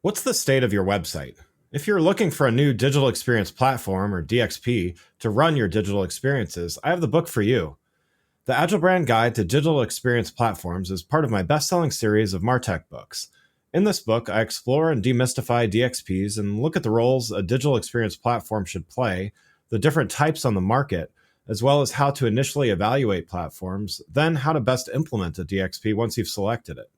What's the state of your website? If you're looking for a new digital experience platform, or DXP, to run your digital experiences, I have the book for you. The Agile Brand Guide to Digital Experience Platforms is part of my best-selling series of Martech books. In this book, I explore and demystify DXPs and look at the roles a digital experience platform should play, the different types on the market, as well as how to initially evaluate platforms, then how to best implement a DXP once you've selected it.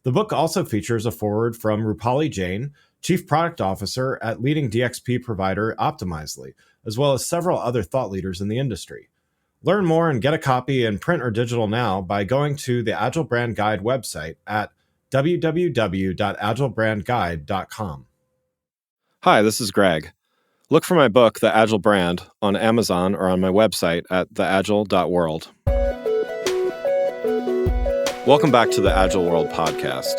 The book also features a foreword from Rupali Jain, Chief Product Officer at leading DXP provider Optimizely, as well as several other thought leaders in the industry. Learn more and get a copy in print or digital now by going to the Agile Brand Guide website at www.agilebrandguide.com. Hi, this is Greg. Look for my book, The Agile Brand, on Amazon or on my website at theagile.world. Welcome back to the Agile World podcast.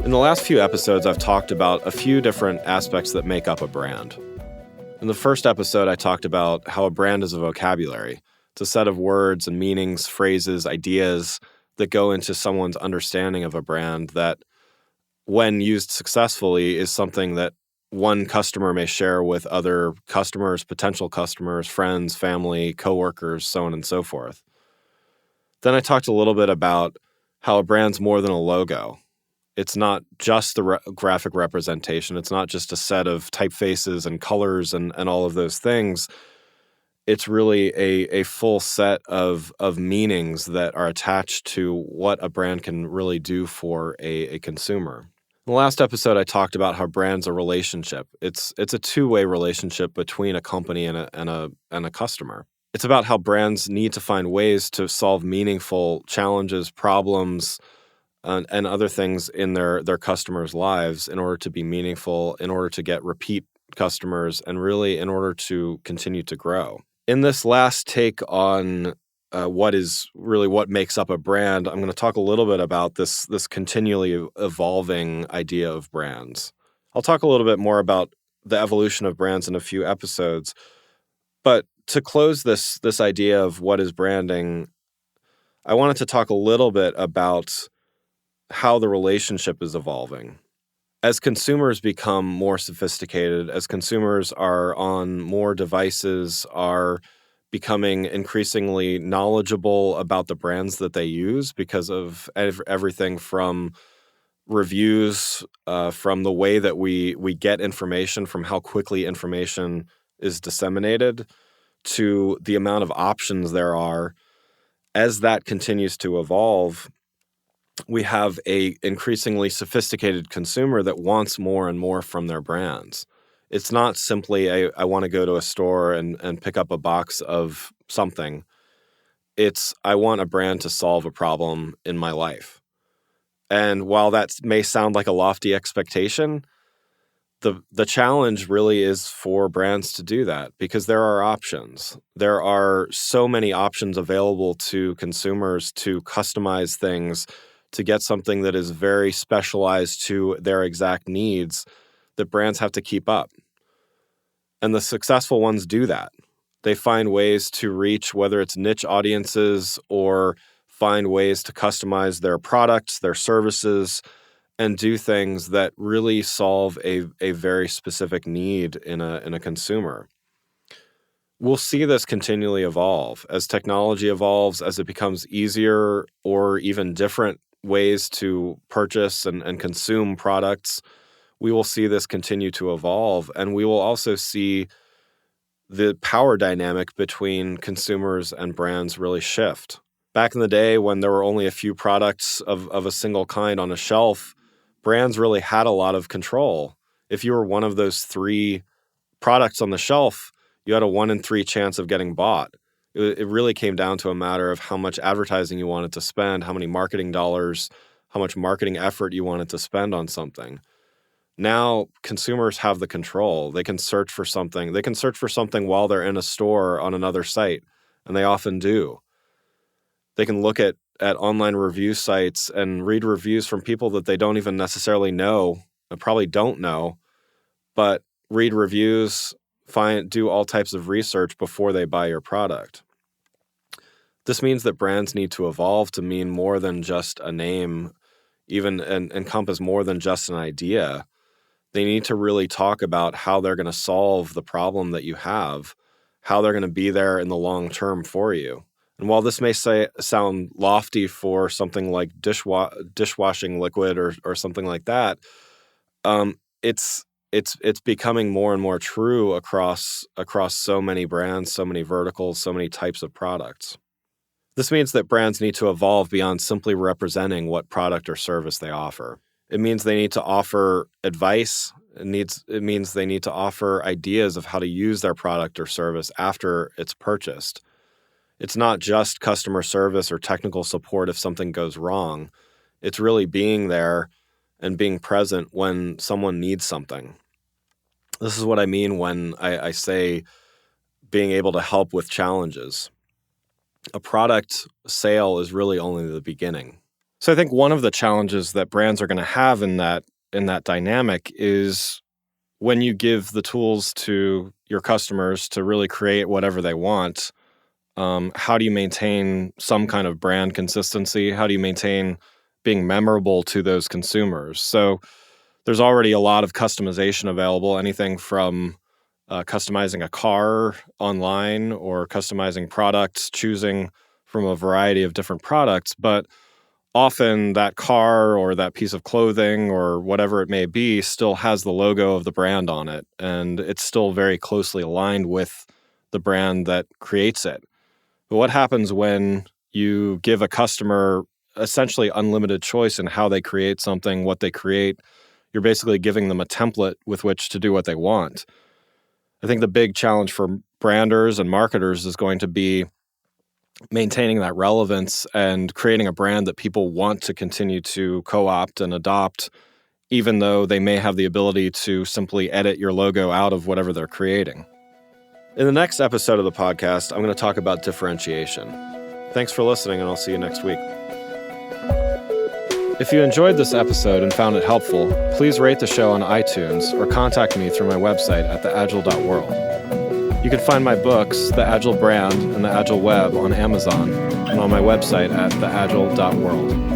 In the last few episodes, I've talked about a few different aspects that make up a brand. In the first episode, I talked about how a brand is a vocabulary. It's a set of words and meanings, phrases, ideas that go into someone's understanding of a brand that, when used successfully, is something that one customer may share with other customers, potential customers, friends, family, coworkers, so on and so forth. Then I talked a little bit about how a brand's more than a logo. It's not just the graphic representation. It's not just a set of typefaces and colors and all of those things. It's really a full set of meanings that are attached to what a brand can really do for a consumer. In the last episode, I talked about how brand's a relationship. It's a two-way relationship between a company and a customer. It's about how brands need to find ways to solve meaningful challenges, problems, and other things in their customers' lives in order to be meaningful, in order to get repeat customers, and really in order to continue to grow. In this last take on what makes up a brand, I'm going to talk a little bit about this continually evolving idea of brands. I'll talk a little bit more about the evolution of brands in a few episodes, but to close this idea of what is branding, I wanted to talk a little bit about how the relationship is evolving. As consumers become more sophisticated, as consumers are on more devices, are becoming increasingly knowledgeable about the brands that they use because of everything from reviews, from the way that we get information, from how quickly information is disseminated, to the amount of options there are. As that continues to evolve, we have a increasingly sophisticated consumer that wants more and more from their brands. It's not simply I want to go to a store and pick up a box of something. It's I want a brand to solve a problem in my life. And while that may sound like a lofty expectation, the challenge really is for brands to do that because there are options. There are so many options available to consumers to customize things, to get something that is very specialized to their exact needs, that brands have to keep up. And the successful ones do that. They find ways to reach, whether it's niche audiences or find ways to customize their products, their services, and do things that really solve a very specific need in a consumer. We'll see this continually evolve as technology evolves, as it becomes easier or even different ways to purchase and consume products. We will see this continue to evolve, and we will also see the power dynamic between consumers and brands really shift. Back in the day when there were only a few products of a single kind on a shelf, brands really had a lot of control. If you were one of those 3 products on the shelf, you had a 1 in 3 chance of getting bought. It really came down to a matter of how much advertising you wanted to spend, how many marketing dollars, how much marketing effort you wanted to spend on something. Now, consumers have the control. They can search for something. They can search for something while they're in a store on another site, and they often do. They can look at online review sites and read reviews from people that they don't even necessarily know, and probably don't know, but read reviews, do all types of research before they buy your product. This means that brands need to evolve to mean more than just a name, even and encompass more than just an idea. They need to really talk about how they're going to solve the problem that you have, how they're going to be there in the long term for you. And while this may sound lofty for something like dishwashing liquid or something like that, it's becoming more and more true across so many brands, so many verticals, so many types of products. This means that brands need to evolve beyond simply representing what product or service they offer. It means they need to offer advice. It means they need to offer ideas of how to use their product or service after it's purchased. It's not just customer service or technical support if something goes wrong. It's really being there and being present when someone needs something. This is what I mean when I say being able to help with challenges. A product sale is really only the beginning. So I think one of the challenges that brands are going to have in that dynamic is when you give the tools to your customers to really create whatever they want, how do you maintain some kind of brand consistency? How do you maintain being memorable to those consumers? So there's already a lot of customization available, anything from customizing a car online or customizing products, choosing from a variety of different products. But often that car or that piece of clothing or whatever it may be still has the logo of the brand on it, and it's still very closely aligned with the brand that creates it. But what happens when you give a customer essentially unlimited choice in how they create something, what they create? You're basically giving them a template with which to do what they want. I think the big challenge for branders and marketers is going to be maintaining that relevance and creating a brand that people want to continue to co-opt and adopt, even though they may have the ability to simply edit your logo out of whatever they're creating. In the next episode of the podcast, I'm going to talk about differentiation. Thanks for listening, and I'll see you next week. If you enjoyed this episode and found it helpful, please rate the show on iTunes or contact me through my website at theagile.world. You can find my books, The Agile Brand and The Agile Web, on Amazon and on my website at theagile.world.